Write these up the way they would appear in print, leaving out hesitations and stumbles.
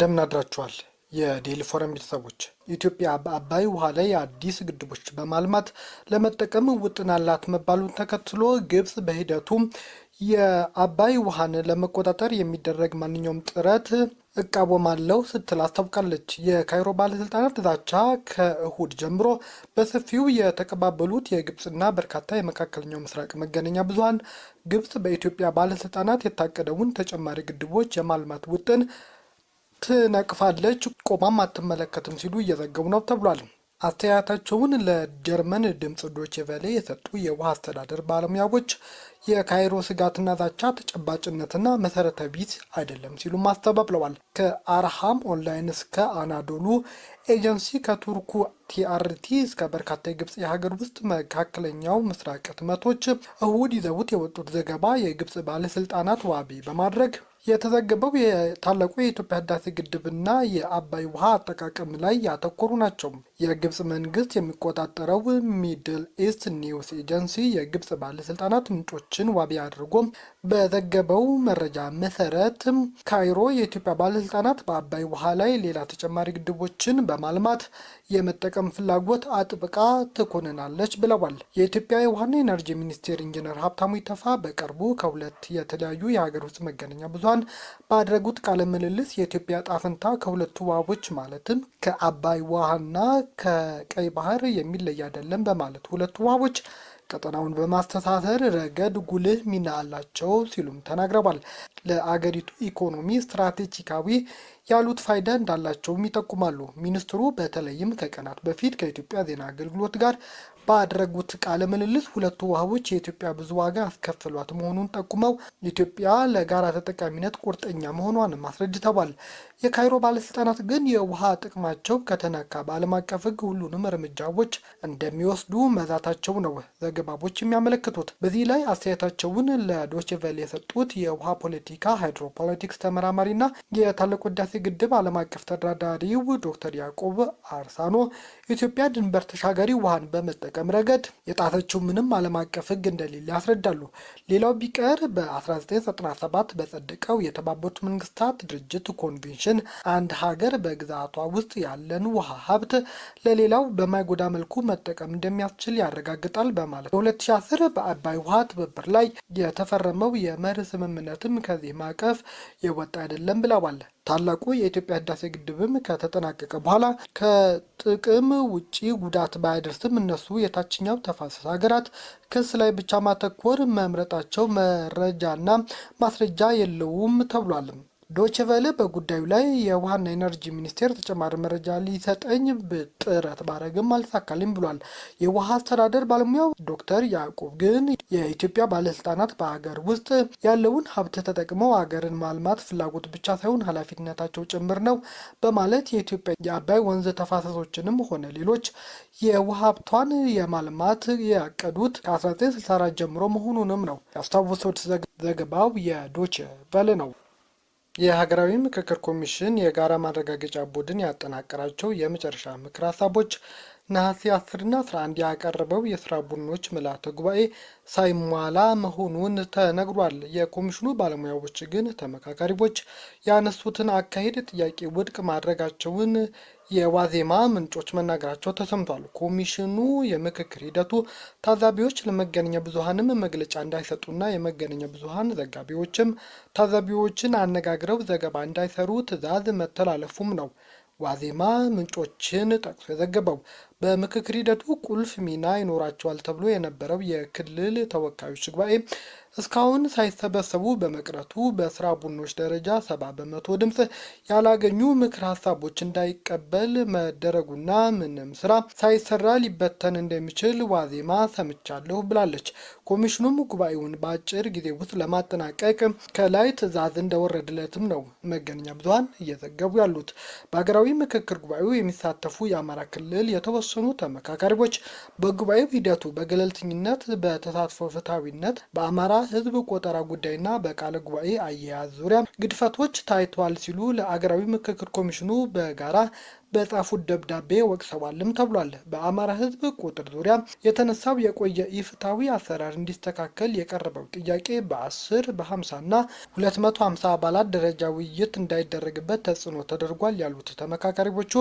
እንደምን አድራችኋል የዴሊ ፎረም ቤተሰቦች። ኢትዮጵያ በአባይ ውሃ ላይ አዲስ ግድቦች በማልማት ለመጠቀም ውጥን አላት መባሉን ተከትሎ ግብጽ በሂደቱ የአባይ ውሃን ለመቆጣጠር የሚደረግ ማንኛውም ጥረት እቃወማለሁ ስትል አስታውቃለች። የካይሮ ባለስልጣናት ዛቻ ከእሁድ ጀምሮ በሰፊው የተቀባበሉት የግብጽና በርካታ የመካከለኛው ምስራቅ መገናኛ ብዙሃን ግብጽ በኢትዮጵያ ባለስልጣናት የታቀደውን ተጨማሪ ግድቦች የማልማት ውጥን ትነቅፋለች፣ ቆማም አትመለከትም ሲሉ እየዘገቡ ነው ተብሏል። አስተያየታቸውን ለጀርመን ድምፅ ዶቼ ቬለ የሰጡ የውሃ አስተዳደር ባለሙያዎች የካይሮ ስጋትና ዛቻ ተጨባጭነትና መሰረተ ቢስ አይደለም ሲሉም አስተባብለዋል። ከአርሃም ኦንላይን እስከ አናዶሉ ኤጀንሲ፣ ከቱርኩ ቲአርቲ እስከ በርካታ የግብጽ የሀገር ውስጥ መካከለኛው ምስራቅ ህትመቶች እሁድ ይዘውት የወጡት ዘገባ የግብጽ ባለስልጣናት ዋቢ በማድረግ የተዘገበው የታላቁ የኢትዮጵያ ህዳሴ ግድብና የአባይ ውሃ አጠቃቀም ላይ ያተኮሩ ናቸው። የግብጽ መንግስት የሚቆጣጠረው ሚድል ኢስት ኒውስ ኤጀንሲ የግብጽ ባለስልጣናት ምንጮችን ዋቢ አድርጎ በዘገበው መረጃ መሰረት ካይሮ የኢትዮጵያ ባለስልጣናት በአባይ ውሃ ላይ ሌላ ተጨማሪ ግድቦችን በማልማት የመጠቀም ፍላጎት አጥብቃ ትኮንናለች ብለዋል። የኢትዮጵያ የውሃና ኤነርጂ ሚኒስቴር ኢንጂነር ሀብታሙ ኢተፋ በቅርቡ ከሁለት የተለያዩ የሀገር ውስጥ መገናኛ ብዙሃን ባደረጉት ቃለ ምልልስ የኢትዮጵያ ጣፍንታ ከሁለቱ ውሃዎች ማለትም ከአባይ ውሃና ከቀይ ባህር የሚለይ አይደለም በማለት ሁለቱ ውሃዎች ቀጠናውን በማስተሳሰር ረገድ ጉልህ ሚና አላቸው ሲሉም ተናግረዋል። ለአገሪቱ ኢኮኖሚ ስትራቴጂካዊ ያሉት ፋይዳ እንዳላቸውም ይጠቁማሉ። ሚኒስትሩ በተለይም ከቀናት በፊት ከኢትዮጵያ ዜና አገልግሎት ጋር ባደረጉት ቃለ ምልልስ ሁለቱ ውሃዎች የኢትዮጵያ ብዙ ዋጋ አስከፍሏት መሆኑን ጠቁመው ኢትዮጵያ ለጋራ ተጠቃሚነት ቁርጠኛ መሆኗንም አስረድተዋል። የካይሮ ባለስልጣናት ግን የውሃ ጥቅማቸው ከተነካ በዓለም አቀፍ ሕግ ሁሉንም እርምጃዎች እንደሚወስዱ መዛታቸው ነው ዘገባዎች የሚያመለክቱት። በዚህ ላይ አስተያየታቸውን ለዶቼ ቬለ የሰጡት የውሃ ፖለቲካ ሃይድሮፖለቲክስ ተመራማሪና የታላቁ ህዳሴ ግድብ ዓለም አቀፍ ተደራዳሪው ዶክተር ያዕቆብ አርሳኖ ኢትዮጵያ ድንበር ተሻጋሪ ውሃን በመጠቀም ረገድ የጣሰችው ምንም ዓለም አቀፍ ህግ እንደሌለ ያስረዳሉ። ሌላው ቢቀር በ1997 በጸደቀው የተባበሩት መንግስታት ድርጅት ኮንቬንሽን አንድ ሀገር በግዛቷ ውስጥ ያለን ውሃ ሀብት ለሌላው በማይጎዳ መልኩ መጠቀም እንደሚያስችል ያረጋግጣል በማለት በ2010 በአባይ ውሃ ትብብር ላይ የተፈረመው የመርህ ስምምነትም ከዚህ ማዕቀፍ የወጣ አይደለም ብለዋል። ታላቁ የኢትዮጵያ ህዳሴ ግድብም ከተጠናቀቀ በኋላ ከጥቅም ውጪ ጉዳት ባያደርስም እነሱ የታችኛው ተፋሰስ ሀገራት ክስ ላይ ብቻ ማተኮር መምረጣቸው መረጃና ማስረጃ የለውም ተብሏል። ዶቼ ቬለ በጉዳዩ ላይ የውሃና ኤነርጂ ሚኒስቴር ተጨማሪ መረጃ ሊሰጠኝ ጥረት ባረግም አልተሳካልኝ ብሏል። የውሃ አስተዳደር ባለሙያው ዶክተር ያዕቆብ ግን የኢትዮጵያ ባለስልጣናት በሀገር ውስጥ ያለውን ሀብት ተጠቅመው ሀገርን ማልማት ፍላጎት ብቻ ሳይሆን ኃላፊነታቸው ጭምር ነው በማለት የኢትዮጵያ የአባይ ወንዝ ተፋሰሶችንም ሆነ ሌሎች የውሃ ሀብቷን የማልማት ያቀዱት ከ1964 ጀምሮ መሆኑንም ነው ያስታወሰው። ዘገባው የዶቼ ቬለ ነው። የሀገራዊ ምክክር ኮሚሽን የጋራ ማረጋገጫ ቡድን ያጠናቀራቸው የመጨረሻ ምክር ሀሳቦች ነሐሴ 10ና 11 ያቀረበው የስራ ቡድኖች ምልዓተ ጉባኤ ሳይሟላ መሆኑን ተነግሯል። የኮሚሽኑ ባለሙያዎች ግን ተመካካሪዎች ያነሱትን አካሄድ ጥያቄ ውድቅ ማድረጋቸውን የዋዜማ ምንጮች መናገራቸው ተሰምቷል። ኮሚሽኑ የምክክር ሂደቱ ታዛቢዎች ለመገናኛ ብዙሃንም መግለጫ እንዳይሰጡና የመገናኛ ብዙሃን ዘጋቢዎችም ታዛቢዎችን አነጋግረው ዘገባ እንዳይሰሩ ትዕዛዝ መተላለፉም ነው ዋዜማ ምንጮችን ጠቅሶ የዘገበው። በምክክር ሂደቱ ቁልፍ ሚና ይኖራቸዋል ተብሎ የነበረው የክልል ተወካዮች ጉባኤ እስካሁን ሳይሰበሰቡ በመቅረቱ በስራ ቡድኖች ደረጃ 70 በመቶ ድምፅ ያላገኙ ምክር ሀሳቦች እንዳይቀበል መደረጉና ምንም ስራ ሳይሰራ ሊበተን እንደሚችል ዋዜማ ሰምቻለሁ ብላለች። ኮሚሽኑም ጉባኤውን በአጭር ጊዜ ውስጥ ለማጠናቀቅ ከላይ ትዕዛዝ እንደወረደለትም ነው መገናኛ ብዙሃን እየዘገቡ ያሉት። በሀገራዊ ምክክር ጉባኤው የሚሳተፉ የአማራ ክልል የተወሰኑ ተመካካሪዎች በጉባኤው ሂደቱ በገለልተኝነት፣ በተሳትፎ ፍትሐዊነት፣ በአማራ ህዝብ ቆጠራ ጉዳይና በቃለ ጉባኤ አያያዝ ዙሪያ ግድፈቶች ታይተዋል ሲሉ ለአገራዊ ምክክር ኮሚሽኑ በጋራ በጻፉት ደብዳቤ ወቅሰዋልም ተብሏል። በአማራ ሕዝብ ቁጥር ዙሪያ የተነሳው የቆየ ኢፍትሐዊ አሰራር እንዲስተካከል የቀረበው ጥያቄ በ10 በ50 እና 250 አባላት ደረጃ ውይይት እንዳይደረግበት ተጽዕኖ ተደርጓል ያሉት ተመካካሪዎቹ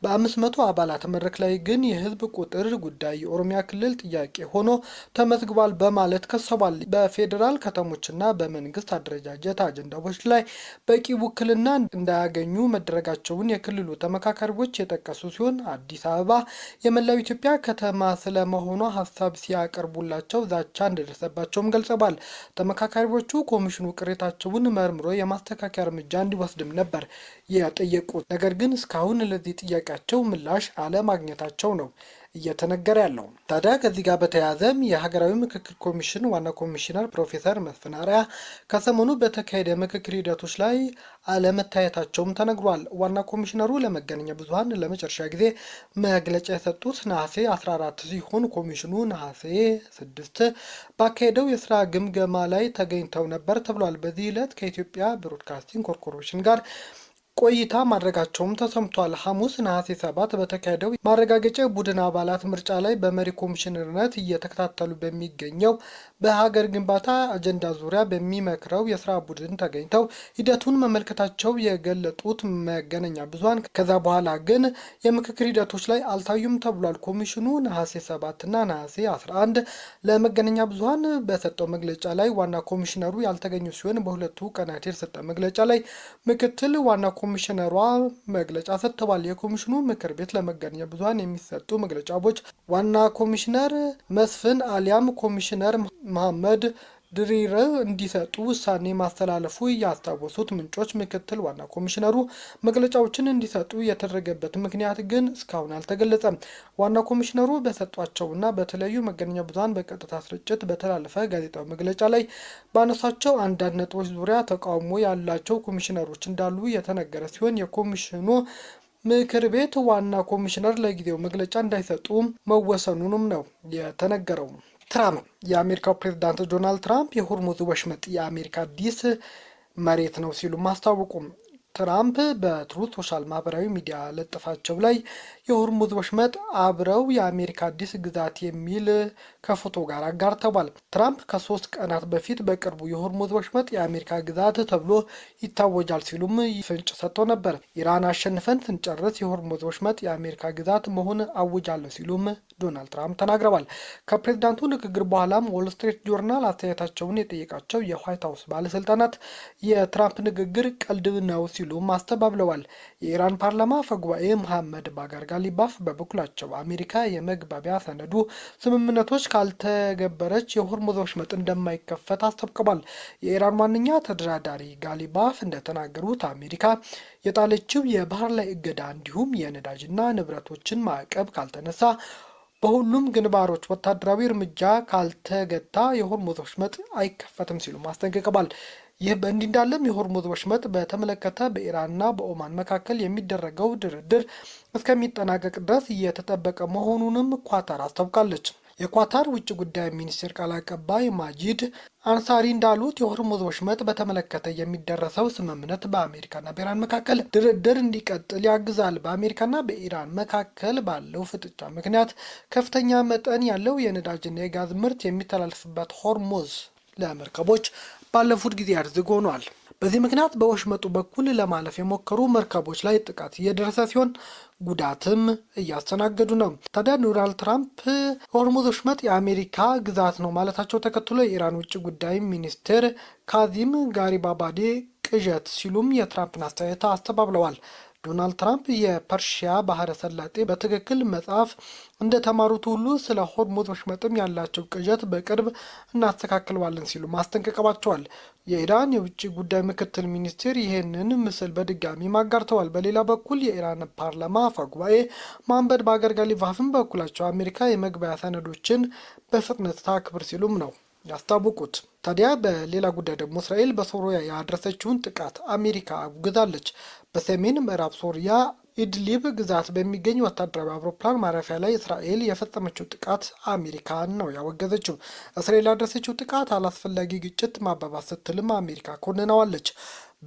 በ500 አባላት መድረክ ላይ ግን የህዝብ ቁጥር ጉዳይ የኦሮሚያ ክልል ጥያቄ ሆኖ ተመዝግቧል በማለት ከሰዋል። በፌዴራል ከተሞችና በመንግስት አደረጃጀት አጀንዳዎች ላይ በቂ ውክልና እንዳያገኙ መደረጋቸውን የክልሉ ተመካካሪዎች የጠቀሱ ሲሆን አዲስ አበባ የመላው ኢትዮጵያ ከተማ ስለመሆኗ ሀሳብ ሲያቀርቡላቸው ዛቻ እንደደረሰባቸውም ገልጸዋል። ተመካካሪዎቹ ኮሚሽኑ ቅሬታቸውን መርምሮ የማስተካከያ እርምጃ እንዲወስድም ነበር የጠየቁት። ነገር ግን እስካሁን ለዚህ ጥያቄያቸው ምላሽ አለማግኘታቸው ነው እየተነገረ ያለው። ታዲያ ከዚህ ጋር በተያያዘም የሀገራዊ ምክክር ኮሚሽን ዋና ኮሚሽነር ፕሮፌሰር መስፍን አርአያ ከሰሞኑ በተካሄደ ምክክር ሂደቶች ላይ አለመታየታቸውም ተነግሯል። ዋና ኮሚሽነሩ ለመገናኛ ብዙኃን ለመጨረሻ ጊዜ መግለጫ የሰጡት ነሐሴ 14 ሲሆን ኮሚሽኑ ነሐሴ 6 ባካሄደው የስራ ግምገማ ላይ ተገኝተው ነበር ተብሏል። በዚህ ዕለት ከኢትዮጵያ ብሮድካስቲንግ ኮርፖሬሽን ጋር ቆይታ ማድረጋቸውም ተሰምቷል። ሐሙስ ነሐሴ 7 በተካሄደው ማረጋገጫ ቡድን አባላት ምርጫ ላይ በመሪ ኮሚሽነርነት እየተከታተሉ በሚገኘው በሀገር ግንባታ አጀንዳ ዙሪያ በሚመክረው የስራ ቡድን ተገኝተው ሂደቱን መመልከታቸው የገለጡት መገናኛ ብዙኃን ከዛ በኋላ ግን የምክክር ሂደቶች ላይ አልታዩም ተብሏል። ኮሚሽኑ ነሐሴ 7 እና ነሐሴ 11 ለመገናኛ ብዙኃን በሰጠው መግለጫ ላይ ዋና ኮሚሽነሩ ያልተገኙ ሲሆን በሁለቱ ቀናት የተሰጠ መግለጫ ላይ ምክትል ዋና ኮሚሽነሯ መግለጫ ሰጥተዋል። የኮሚሽኑ ምክር ቤት ለመገናኛ ብዙኃን የሚሰጡ መግለጫዎች ዋና ኮሚሽነር መስፍን አሊያም ኮሚሽነር መሐመድ ድሪር እንዲሰጡ ውሳኔ ማስተላለፉ ያስታወሱት ምንጮች ምክትል ዋና ኮሚሽነሩ መግለጫዎችን እንዲሰጡ የተደረገበት ምክንያት ግን እስካሁን አልተገለጸም። ዋና ኮሚሽነሩ በሰጧቸውና በተለያዩ መገናኛ ብዙኃን በቀጥታ ስርጭት በተላለፈ ጋዜጣዊ መግለጫ ላይ ባነሷቸው አንዳንድ ነጥቦች ዙሪያ ተቃውሞ ያላቸው ኮሚሽነሮች እንዳሉ የተነገረ ሲሆን የኮሚሽኑ ምክር ቤት ዋና ኮሚሽነር ለጊዜው መግለጫ እንዳይሰጡ መወሰኑንም ነው የተነገረው። ትራምፕ የአሜሪካው ፕሬዝዳንት ዶናልድ ትራምፕ የሆርሙዝ ወሽመጥ የአሜሪካ አዲስ መሬት ነው ሲሉ ማስታወቁም። ትራምፕ በትሩዝ ሶሻል ማህበራዊ ሚዲያ ለጥፋቸው ላይ የሆርሙዝ ወሽመጥ አብረው የአሜሪካ አዲስ ግዛት የሚል ከፎቶ ጋር አጋርተዋል። ትራምፕ ከ3 ቀናት በፊት በቅርቡ የሆርሙዝ ወሽመጥ የአሜሪካ ግዛት ተብሎ ይታወጃል ሲሉም ፍንጭ ሰጥተው ነበር። ኢራን አሸንፈን ስንጨርስ የሆርሙዝ ወሽመጥ የአሜሪካ ግዛት መሆን አውጃለሁ ሲሉም ዶናልድ ትራምፕ ተናግረዋል። ከፕሬዝዳንቱ ንግግር በኋላም ዎል ስትሪት ጆርናል አስተያየታቸውን የጠየቃቸው የዋይት ሀውስ ባለስልጣናት የትራምፕ ንግግር ቀልድ ነው ሲሉም አስተባብለዋል። የኢራን ፓርላማ አፈ ጉባኤ መሐመድ ባጋር ጋሊባፍ በበኩላቸው አሜሪካ የመግባቢያ ሰነዱ ስምምነቶች ካልተገበረች የሆርሙዝ ወሽመጥ እንደማይከፈት አስታውቀዋል። የኢራን ዋነኛ ተደራዳሪ ጋሊባፍ እንደተናገሩት አሜሪካ የጣለችው የባህር ላይ እገዳ እንዲሁም የነዳጅና ንብረቶችን ማዕቀብ ካልተነሳ በሁሉም ግንባሮች ወታደራዊ እርምጃ ካልተገታ የሆርሙዝ ወሽመጥ አይከፈትም ሲሉ ማስጠንቀቀዋል። ይህ በእንዲህ እንዳለም የሆርሙዝ ወሽመጥ በተመለከተ በኢራንና በኦማን መካከል የሚደረገው ድርድር እስከሚጠናቀቅ ድረስ እየተጠበቀ መሆኑንም ኳታር አስታውቃለች። የኳታር ውጭ ጉዳይ ሚኒስቴር ቃል አቀባይ ማጂድ አንሳሪ እንዳሉት የሆርሙዝ ወሽመጥ በተመለከተ የሚደረሰው ስምምነት በአሜሪካና በኢራን መካከል ድርድር እንዲቀጥል ያግዛል። በአሜሪካና በኢራን መካከል ባለው ፍጥጫ ምክንያት ከፍተኛ መጠን ያለው የነዳጅና የጋዝ ምርት የሚተላለፍበት ሆርሙዝ ለመርከቦች ባለፉት ጊዜያት ዝግ ሆኗል። በዚህ ምክንያት በወሽመጡ በኩል ለማለፍ የሞከሩ መርከቦች ላይ ጥቃት እየደረሰ ሲሆን ጉዳትም እያስተናገዱ ነው። ታዲያ ዶናልድ ትራምፕ ሆርሙዝ ወሽመጥ የአሜሪካ ግዛት ነው ማለታቸው ተከትሎ የኢራን ውጭ ጉዳይ ሚኒስትር ካዚም ጋሪባባዲ ቅዠት ሲሉም የትራምፕን አስተያየት አስተባብለዋል። ዶናልድ ትራምፕ የፐርሺያ ባህረ ሰላጤ በትክክል መጽሐፍ እንደተማሩት ሁሉ ስለ ሆርሙዝ ወሽመጥም ያላቸው ቅዠት በቅርብ እናስተካክለዋለን ሲሉ ማስጠንቀቀባቸዋል። የኢራን የውጭ ጉዳይ ምክትል ሚኒስቴር ይህንን ምስል በድጋሚ ማጋርተዋል። በሌላ በኩል የኢራን ፓርላማ አፈ ጉባኤ መሐመድ ባገር ጋሊባፍም በኩላቸው አሜሪካ የመግባቢያ ሰነዶችን በፍጥነት ታክብር ሲሉም ነው ያስታወቁት። ታዲያ በሌላ ጉዳይ ደግሞ እስራኤል በሶሪያ ያደረሰችውን ጥቃት አሜሪካ አውግዛለች። በሰሜን ምዕራብ ሶሪያ ኢድሊብ ግዛት በሚገኝ ወታደራዊ አውሮፕላን ማረፊያ ላይ እስራኤል የፈጸመችው ጥቃት አሜሪካን ነው ያወገዘችው። እስራኤል ያደረሰችው ጥቃት አላስፈላጊ ግጭት ማባባስ ስትልም አሜሪካ ኮንነዋለች።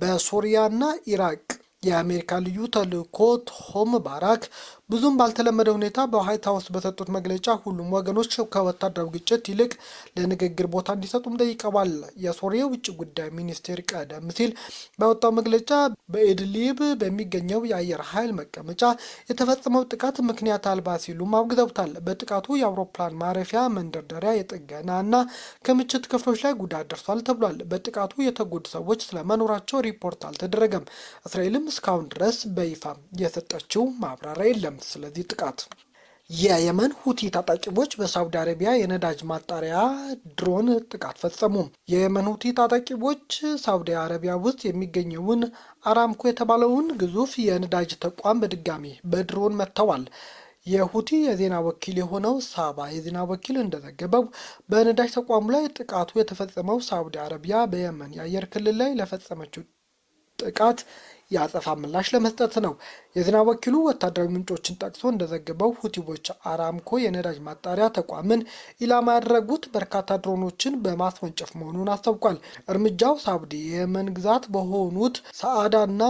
በሶሪያና ኢራቅ የአሜሪካ ልዩ ተልእኮ ቶም ባራክ ብዙም ባልተለመደ ሁኔታ በዋይት ሀውስ በሰጡት መግለጫ ሁሉም ወገኖች ከወታደራዊ ግጭት ይልቅ ለንግግር ቦታ እንዲሰጡም ጠይቀዋል። የሶሪያ ውጭ ጉዳይ ሚኒስቴር ቀደም ሲል በወጣው መግለጫ በኢድሊብ በሚገኘው የአየር ኃይል መቀመጫ የተፈጸመው ጥቃት ምክንያት አልባ ሲሉም አውግዘውታል። በጥቃቱ የአውሮፕላን ማረፊያ፣ መንደርደሪያ፣ የጥገና እና ክምችት ክፍሎች ላይ ጉዳት ደርሷል ተብሏል። በጥቃቱ የተጎዱ ሰዎች ስለመኖራቸው ሪፖርት አልተደረገም። እስራኤልም እስካሁን ድረስ በይፋ የሰጠችው ማብራሪያ የለም። ስለዚህ ጥቃት የየመን ሁቲ ታጣቂዎች በሳውዲ አረቢያ የነዳጅ ማጣሪያ ድሮን ጥቃት ፈጸሙ። የየመን ሁቲ ታጣቂዎች ሳውዲ አረቢያ ውስጥ የሚገኘውን አራምኮ የተባለውን ግዙፍ የነዳጅ ተቋም በድጋሚ በድሮን መጥተዋል። የሁቲ የዜና ወኪል የሆነው ሳባ የዜና ወኪል እንደዘገበው በነዳጅ ተቋሙ ላይ ጥቃቱ የተፈጸመው ሳውዲ አረቢያ በየመን የአየር ክልል ላይ ለፈጸመችው ጥቃት የአጸፋ ምላሽ ለመስጠት ነው። የዜና ወኪሉ ወታደራዊ ምንጮችን ጠቅሶ እንደዘገበው ሁቲዎች አራምኮ የነዳጅ ማጣሪያ ተቋምን ኢላማ ያደረጉት በርካታ ድሮኖችን በማስወንጨፍ መሆኑን አስታውቋል። እርምጃው ሳውዲ የየመን ግዛት በሆኑት ሰዓዳና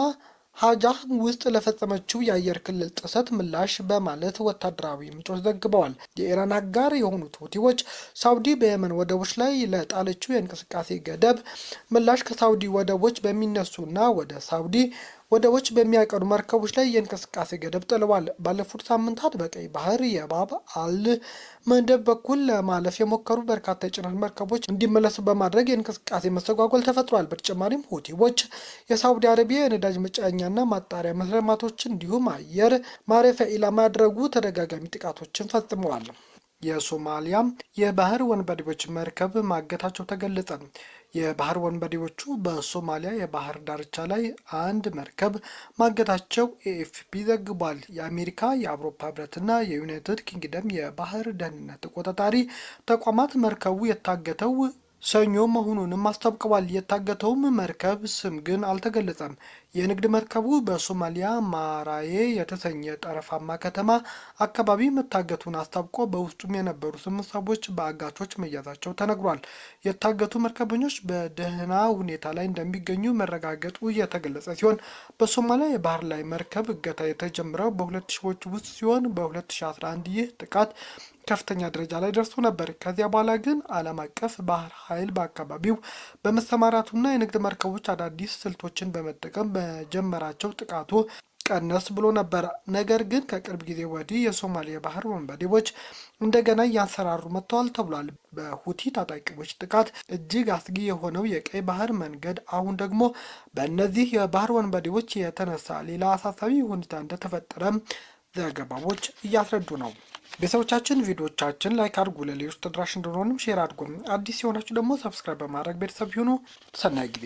ሀጃህ ውስጥ ለፈጸመችው የአየር ክልል ጥሰት ምላሽ በማለት ወታደራዊ ምንጮች ዘግበዋል። የኢራን አጋር የሆኑት ሁቲዎች ሳውዲ በየመን ወደቦች ላይ ለጣለችው የእንቅስቃሴ ገደብ ምላሽ ከሳውዲ ወደቦች በሚነሱና ወደ ሳውዲ ወደቦች በሚያቀኑ መርከቦች ላይ የእንቅስቃሴ ገደብ ጥለዋል። ባለፉት ሳምንታት በቀይ ባህር የባብ አል መንደብ በኩል ለማለፍ የሞከሩ በርካታ የጭነት መርከቦች እንዲመለሱ በማድረግ የእንቅስቃሴ መስተጓጎል ተፈጥሯል። በተጨማሪም ሁቲዎች የሳውዲ አረቢያ የነዳጅ መጫኛና ማጣሪያ መሰረተ ልማቶችን እንዲሁም አየር ማረፊያ ኢላማ ያደረጉ ተደጋጋሚ ጥቃቶችን ፈጽመዋል። የሶማሊያ የባህር ወንበዴዎች መርከብ ማገታቸው ተገለጸ። የባህር ወንበዴዎቹ በሶማሊያ የባህር ዳርቻ ላይ አንድ መርከብ ማገታቸው ኤኤፍፒ ዘግቧል። የአሜሪካ፣ የአውሮፓ ህብረትና የዩናይትድ ኪንግደም የባህር ደህንነት ተቆጣጣሪ ተቋማት መርከቡ የታገተው ሰኞ መሆኑንም አስታውቀዋል። የታገተውም መርከብ ስም ግን አልተገለጸም። የንግድ መርከቡ በሶማሊያ ማራዬ የተሰኘ ጠረፋማ ከተማ አካባቢ መታገቱን አስታውቆ በውስጡም የነበሩ 8 ሰዎች በአጋቾች መያዛቸው ተነግሯል። የታገቱ መርከበኞች በደህና ሁኔታ ላይ እንደሚገኙ መረጋገጡ የተገለጸ ሲሆን በሶማሊያ የባህር ላይ መርከብ እገታ የተጀመረው በ2000ዎች ውስጥ ሲሆን በ2011 ይህ ጥቃት ከፍተኛ ደረጃ ላይ ደርሶ ነበር። ከዚያ በኋላ ግን ዓለም አቀፍ ባህር ኃይል በአካባቢው በመሰማራቱና የንግድ መርከቦች አዳዲስ ስልቶችን በመጠቀም በጀመራቸው ጥቃቱ ቀነስ ብሎ ነበር። ነገር ግን ከቅርብ ጊዜ ወዲህ የሶማሊያ የባህር ወንበዴዎች እንደገና እያንሰራሩ መጥተዋል ተብሏል። በሁቲ ታጣቂዎች ጥቃት እጅግ አስጊ የሆነው የቀይ ባህር መንገድ አሁን ደግሞ በእነዚህ የባህር ወንበዴዎች የተነሳ ሌላ አሳሳቢ ሁኔታ እንደተፈጠረም ዘገባዎች እያስረዱ ነው። ቤተሰቦቻችን ቪዲዮቻችን ላይክ አድርጉ፣ ለሌሎች ተደራሽ እንደሆነም ሼር አድርጉ። አዲስ የሆናችሁ ደግሞ ሰብስክራይብ በማድረግ ቤተሰብ ይሁኑ። ሰናይ ጊዜ